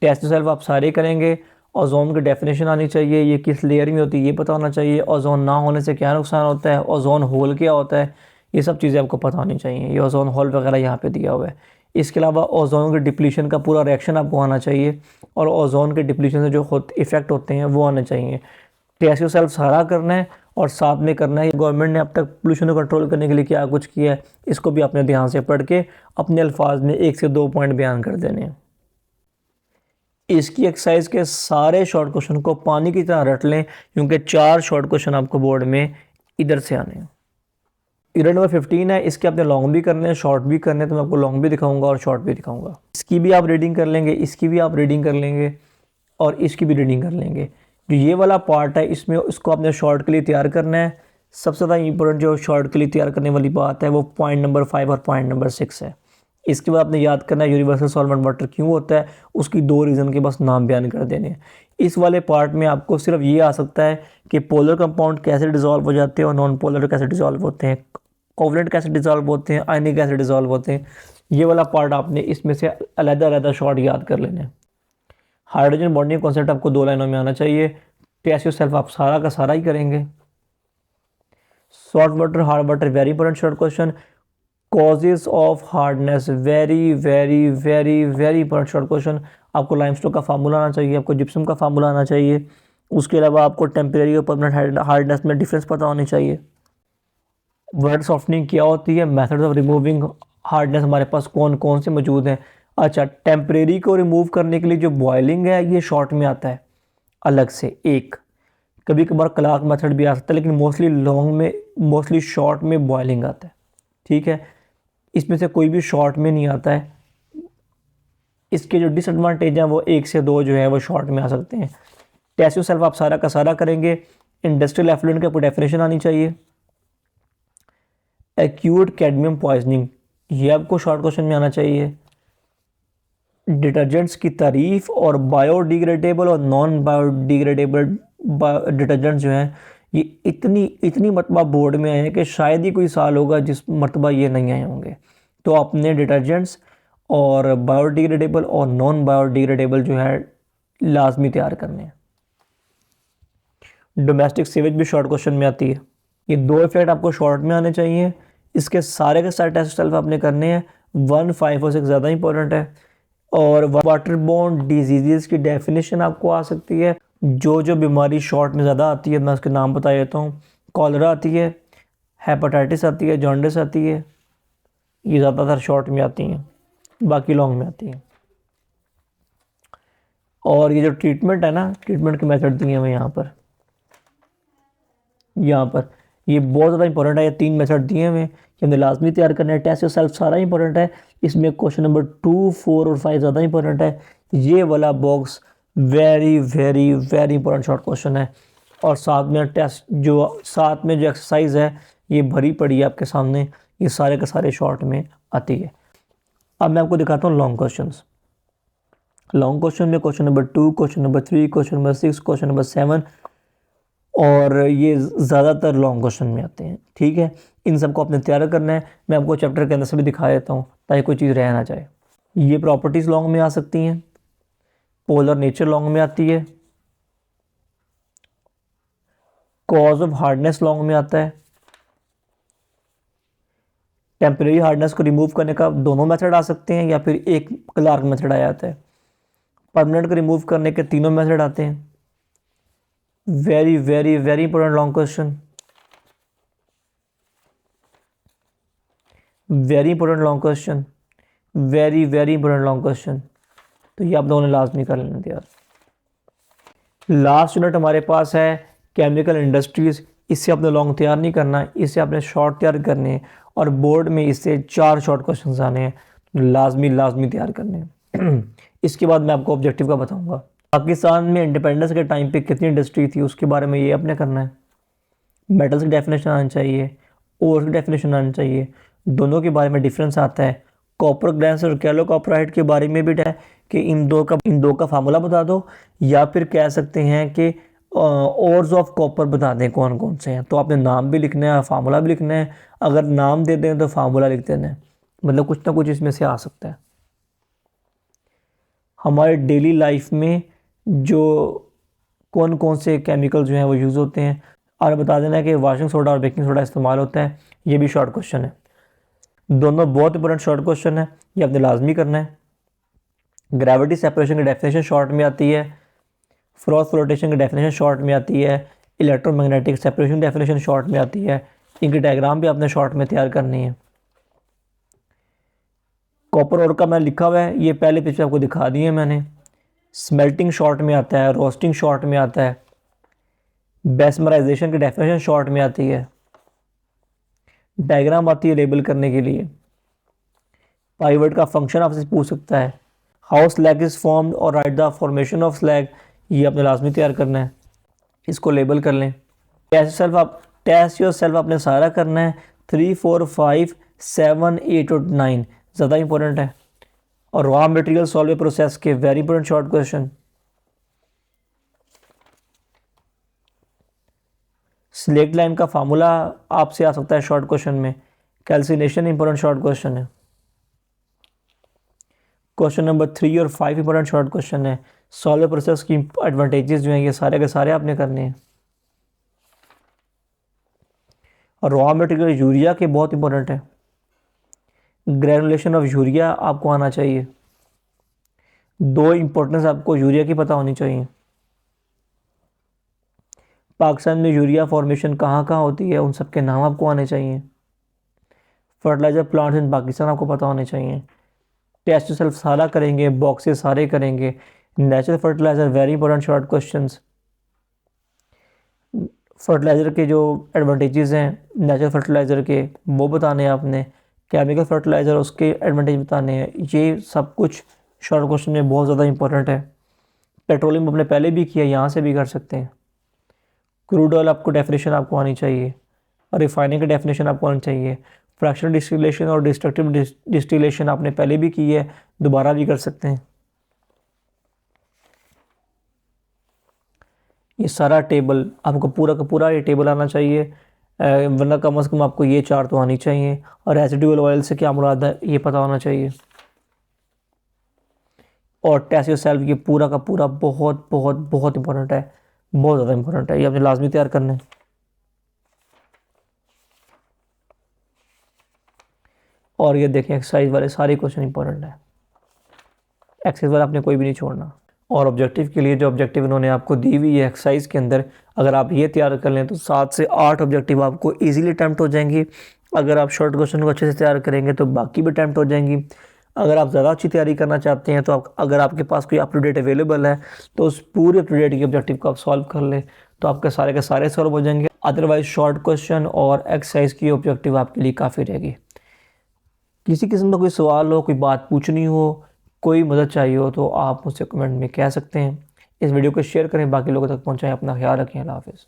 टेस्ट सेल्फ आप सारे करेंगे। ओजोन की डेफिनेशन आनी चाहिए, ये किस लेयर में होती है ये पता होना चाहिए। ओजोन ना होने से क्या नुकसान होता है, ओजोन होल क्या होता है, ये सब चीज़ें आपको पता होनी चाहिए। ये ओजोन होल वगैरह यहाँ पे दिया हुआ है। इसके अलावा ओजोन के डिप्लीशन का पूरा रिएक्शन आपको आना चाहिए और ओजोन के डिप्लीशन से जो इफेक्ट होते हैं वो आने चाहिए। टेस्ट सेल्फ सारा करना है और साथ में करना है गवर्नमेंट ने अब तक पोल्यूशन को कंट्रोल करने के लिए क्या कुछ किया है, इसको भी आपने ध्यान से पढ़ के अपने अल्फाज में 1 से 2 पॉइंट बयान कर देने हैं। इसकी एक्सरसाइज के सारे शॉर्ट क्वेश्चन को पानी की तरह रट लें, क्योंकि 4 शॉर्ट क्वेश्चन आपको बोर्ड में इधर से आने हैं। यूनिट नंबर 15 है, इसके आपने लॉन्ग भी करने हैं शॉर्ट भी करने हैं, तो मैं आपको लॉन्ग भी दिखाऊंगा और शॉर्ट भी दिखाऊंगा। इसकी भी आप रीडिंग कर लेंगे, इसकी भी आप रीडिंग कर लेंगे और इसकी भी रीडिंग कर लेंगे। जो ये वाला पार्ट है इसमें इसको आपने शॉर्ट के लिए तैयार करना है। सबसे ज़्यादा इंपॉर्टेंट जो शॉर्ट के लिए तैयार करने वाली बात है वो पॉइंट नंबर 5 और पॉइंट नंबर 6 है। इसके बाद आपने याद करना है यूनिवर्सल सॉल्वेंट वाटर क्यों होता है, उसकी 2 रीज़न के बस नाम बयान कर देने हैं। इस वाले पार्ट में आपको सिर्फ ये आ सकता है कि पोलर कंपाउंड कैसे डिज़ोल्व हो जाते हैं और नॉन पोलर कैसे डिज़ोल्व होते हैं, कोवलेंट कैसे डिज़ोल्व होते हैं, आयनिक कैसे डिज़ोल्व होते हैं। ये वाला पार्ट आपने इसमें से अलग-अलग शॉर्ट याद कर लेने हैं। हाइड्रोजन बॉन्डिंग कॉन्सेप्ट आपको 2 लाइनों में आना चाहिए। टेस्ट योरसेल्फ आप सारा का सारा ही करेंगे। Salt water hard water, very important short question. Causes of hardness, very very very very important short question. आपको लाइमस्टोन का फार्मूला आना चाहिए, आपको जिप्सम का फार्मूला आना चाहिए। उसके अलावा आपको टेम्परेरी और परमानेंट हार्डनेस में डिफरेंस पता होनी चाहिए। वर्ड सॉफ्टनिंग क्या होती है, मेथड्स ऑफ रिमूविंग हार्डनेस हमारे पास कौन कौन से मौजूद हैं। अच्छा, टेम्परेरी को रिमूव करने के लिए जो बॉयलिंग है ये शॉर्ट में आता है अलग से एक, कभी कभार क्लार्क मेथड भी आ सकता है, लेकिन मोस्टली शॉर्ट में बॉयलिंग आता है। ठीक है, इसमें से कोई भी शॉर्ट में नहीं आता है। इसके जो डिसएडवांटेज हैं वो 1 से 2 जो है वो शॉर्ट में आ सकते हैं। टेस्ट योरसेल्फ आप सारा का सारा करेंगे। इंडस्ट्रियल एफ्लुएंट की आपको डेफिनेशन आनी चाहिए। एक्यूट कैडमियम पॉइजनिंग, ये आपको शॉर्ट क्वेश्चन में आना चाहिए। डिटर्जेंट्स की तारीफ और बायोडिग्रेडेबल और नॉन बायोडिग्रेडेबल डिटर्जेंट्स जो हैं ये इतनी मरतबा बोर्ड में आए हैं कि शायद ही कोई साल होगा जिस मरतबा ये नहीं आए होंगे। तो अपने डिटर्जेंट्स और बायोडिग्रेडेबल और नॉन बायोडिग्रेडेबल जो है लाजमी तैयार करने हैं। डोमेस्टिक सीवेज भी शॉर्ट क्वेश्चन में आती है। ये 2 इफेक्ट आपको शॉर्ट में आने चाहिए। इसके सारे के सारे टेस्ट सेल्फ आपने करने हैं। 1, 5 और 6 ज़्यादा इंपॉर्टेंट है। और वाटर बोर्न डिजीज़ की डेफिनेशन आपको आ सकती है। जो बीमारी शॉर्ट में ज़्यादा आती है मैं उसके नाम बता देता हूँ। कॉलरा आती है, हेपेटाइटिस आती है, जॉन्डिस आती है, ये ज़्यादातर शॉर्ट में आती हैं, बाकी लॉन्ग में आती हैं। और ये जो ट्रीटमेंट है ना, ट्रीटमेंट के मेथड दिए हुए यहाँ पर ये बहुत ज़्यादा इंपॉर्टेंट है। ये 3 मेथड दिए हुए कि हमने लाजमी तैयार करना है। टेस्ट योरसेल्फ सारा इंपॉर्टेंट है। इसमें क्वेश्चन नंबर 2, 4 और 5 ज़्यादा इंपॉर्टेंट है। ये वाला box very very very important short question है। और साथ में जो एक्सरसाइज है ये भरी पड़ी है आपके सामने, ये सारे के सारे शॉर्ट में आती है। अब मैं आपको दिखाता हूँ लॉन्ग क्वेश्चंस। लॉन्ग क्वेश्चन में question number 2, question number 3, question number 6, question number 7 और ये ज़्यादातर लॉन्ग क्वेश्चन में आते हैं। ठीक है, इन सबको आपने तैयार करना है। मैं आपको चैप्टर के अंदर से भी दिखा देता हूँ ताकि कोई चीज़ रह ना जाए। ये प्रॉपर्टीज़ लॉन्ग में आ सकती हैं, पोलर नेचर लॉन्ग में आती है, कॉज ऑफ हार्डनेस लॉन्ग में आता है, टेम्परेरी हार्डनेस को रिमूव करने का दोनों मेथड आ सकते हैं या फिर एक क्लार्क मेथड आ जाता है, परमानेंट को रिमूव करने के तीनों मेथड आते हैं। Very very very important long question. Very important long question, very very important long question. तो ये आप लोगों ने लाजमी कर लेना यार। लास्ट यूनिट हमारे पास है केमिकल इंडस्ट्रीज़। इससे आपने लॉन्ग तैयार नहीं करना, इससे आपने शॉर्ट तैयार करने हैं और बोर्ड में इससे 4 शॉर्ट क्वेश्चन आने हैं, लाजमी लाजमी तैयार करने हैं। इसके बाद मैं आपको ऑब्जेक्टिव का बताऊंगा। पाकिस्तान में इंडिपेंडेंस के टाइम पे कितनी इंडस्ट्री थी उसके बारे में ये आपने करना है। मेटल्स की डेफिनेशन आनी चाहिए, ओर की डेफिनेशन आनी चाहिए, दोनों के बारे में डिफरेंस आता है। कॉपर ग्लैंस और कैलोकॉपराइट के बारे में भी है कि इन दो का फार्मूला बता दो, या फिर कह सकते हैं कि ओर्स ऑफ कॉपर बता दें कौन कौन से हैं। तो आपने नाम भी लिखना है, फार्मूला भी लिखना है। अगर नाम दे दें तो फार्मूला लिख देना है, मतलब कुछ ना कुछ इसमें से आ सकता है। हमारे डेली लाइफ में जो कौन कौन से केमिकल जो हैं वो यूज़ होते हैं, और बता देना है कि वाशिंग सोडा और बेकिंग सोडा इस्तेमाल होता है। ये भी शॉर्ट क्वेश्चन है, दोनों बहुत इंपॉर्टेंट शॉर्ट क्वेश्चन है, ये आपने लाजमी करना है। ग्रेविटी सेपरेशन की डेफिनेशन शॉर्ट में आती है, क्रॉस फ्लोटेशन की डेफिनेशन शॉर्ट में आती है, इलेक्ट्रोमैग्नेटिक सेपरेशन डेफिनेशन शॉर्ट में आती है। इनकी डायग्राम भी आपने शॉर्ट में तैयार करनी है। कॉपर और का मैं लिखा हुआ है, ये पहले पिक्चर आपको दिखा दी है मैंने। स्मेल्टिंग शॉर्ट में आता है, रोस्टिंग शॉर्ट में आता है, बेस्मराइजेशन की डेफिनेशन शॉर्ट में आती है, डायग्राम आती है लेबल करने के लिए। पाइवट का फंक्शन आपसे पूछ सकता है, हाउ स्लैग इज फॉर्म्ड और right the formation of slag, ये आपने लाजमी तैयार करना है, इसको लेबल कर लें। टेस्ट योर सेल्फ आपने सारा करना है, 3, 4, 5, 7, 8 और 9 ज़्यादा इंपॉर्टेंट है। और रॉ मटेरियल सॉल्व प्रोसेस के very important short question. Slaked lime का फार्मूला आपसे आ सकता है शॉर्ट क्वेश्चन में। कैल्सिनेशन इंपॉर्टेंट शॉर्ट क्वेश्चन है। क्वेश्चन नंबर 3 और 5 इंपॉर्टेंट शॉर्ट क्वेश्चन है। सॉल्व प्रोसेस की एडवांटेजेस जो हैं ये सारे के सारे आपने करने हैं। और रॉ मटेरियल यूरिया के बहुत इंपॉर्टेंट है। ग्रेनुलेशन ऑफ यूरिया आपको आना चाहिए। 2 इंपॉर्टेंस आपको यूरिया की पता होनी चाहिए। पाकिस्तान में यूरिया फॉर्मेशन कहाँ कहाँ होती है उन सब के नाम आपको आने चाहिए। फर्टिलाइजर प्लांट्स इन पाकिस्तान आपको पता होने चाहिए। टेस्ट सेल्फ सारा करेंगे, बॉक्सेस सारे करेंगे। Natural fertiliser very important short questions. Fertiliser के जो एडवांटेजेस हैं नेचुरल फर्टिलाइज़र के वो बताने हैं आपने। केमिकल फर्टिलाइज़र उसके एडवांटेज बताने हैं। ये सब कुछ शॉर्ट क्वेश्चन में बहुत ज़्यादा इंपॉर्टेंट है। पेट्रोलियम आपने पहले भी किया, यहाँ से भी कर सकते हैं। क्रूड ऑयल आपको डेफिनेशन आपको आनी चाहिए, और रिफाइनिंग की डेफिनेशन आपको आनी चाहिए। फ्रैक्शनल डिस्टिलेशन और डिस्ट्रक्टिव डिस्टिलेशन आपने पहले भी की है, दोबारा भी कर सकते हैं। ये सारा टेबल आपको पूरा का पूरा ये टेबल आना चाहिए, वरना कम से कम आपको ये 4 तो आनी चाहिए। और रेसिडुअल ऑयल से क्या मुराद है ये पता होना चाहिए। और टेस्ट योरसेल्फ ये पूरा का पूरा बहुत बहुत बहुत इंपॉर्टेंट है, बहुत ज़्यादा इंपॉर्टेंट है, ये आपने लाजमी तैयार करना है। और ये देखें एक्सरसाइज वाले सारे क्वेश्चन इंपॉर्टेंट है, एक्सरसाइज वाला आपने कोई भी नहीं छोड़ना। और ऑब्जेक्टिव के लिए जो ऑब्जेक्टिव इन्होंने आपको दी हुई है एक्सरसाइज के अंदर, अगर आप ये तैयार कर लें तो 7 से 8 ऑब्जेक्टिव आपको इजीली अटैम्प्ट हो जाएंगी। अगर आप शॉर्ट क्वेश्चन को अच्छे से तैयार करेंगे तो बाकी भी अटैम्प्ट हो जाएंगी। अगर आप ज़्यादा अच्छी तैयारी करना चाहते हैं तो अगर आपके पास कोई अप टू डेट अवेलेबल है तो उस पूरे अप टू डेट के ऑब्जेक्टिव को आप सॉल्व कर लें तो आपके सारे के सारे सॉल्व हो जाएंगे। अदरवाइज शॉर्ट क्वेश्चन और एक्सरसाइज की ऑब्जेक्टिव आपके लिए काफ़ी रहेगी। किसी किस्म का कोई सवाल हो, कोई बात पूछनी हो, कोई मदद चाहिए हो तो आप मुझसे कमेंट में कह सकते हैं। इस वीडियो को शेयर करें, बाकी लोगों तक पहुंचाएं। अपना ख्याल रखें। अल्लाह हाफ़िज़।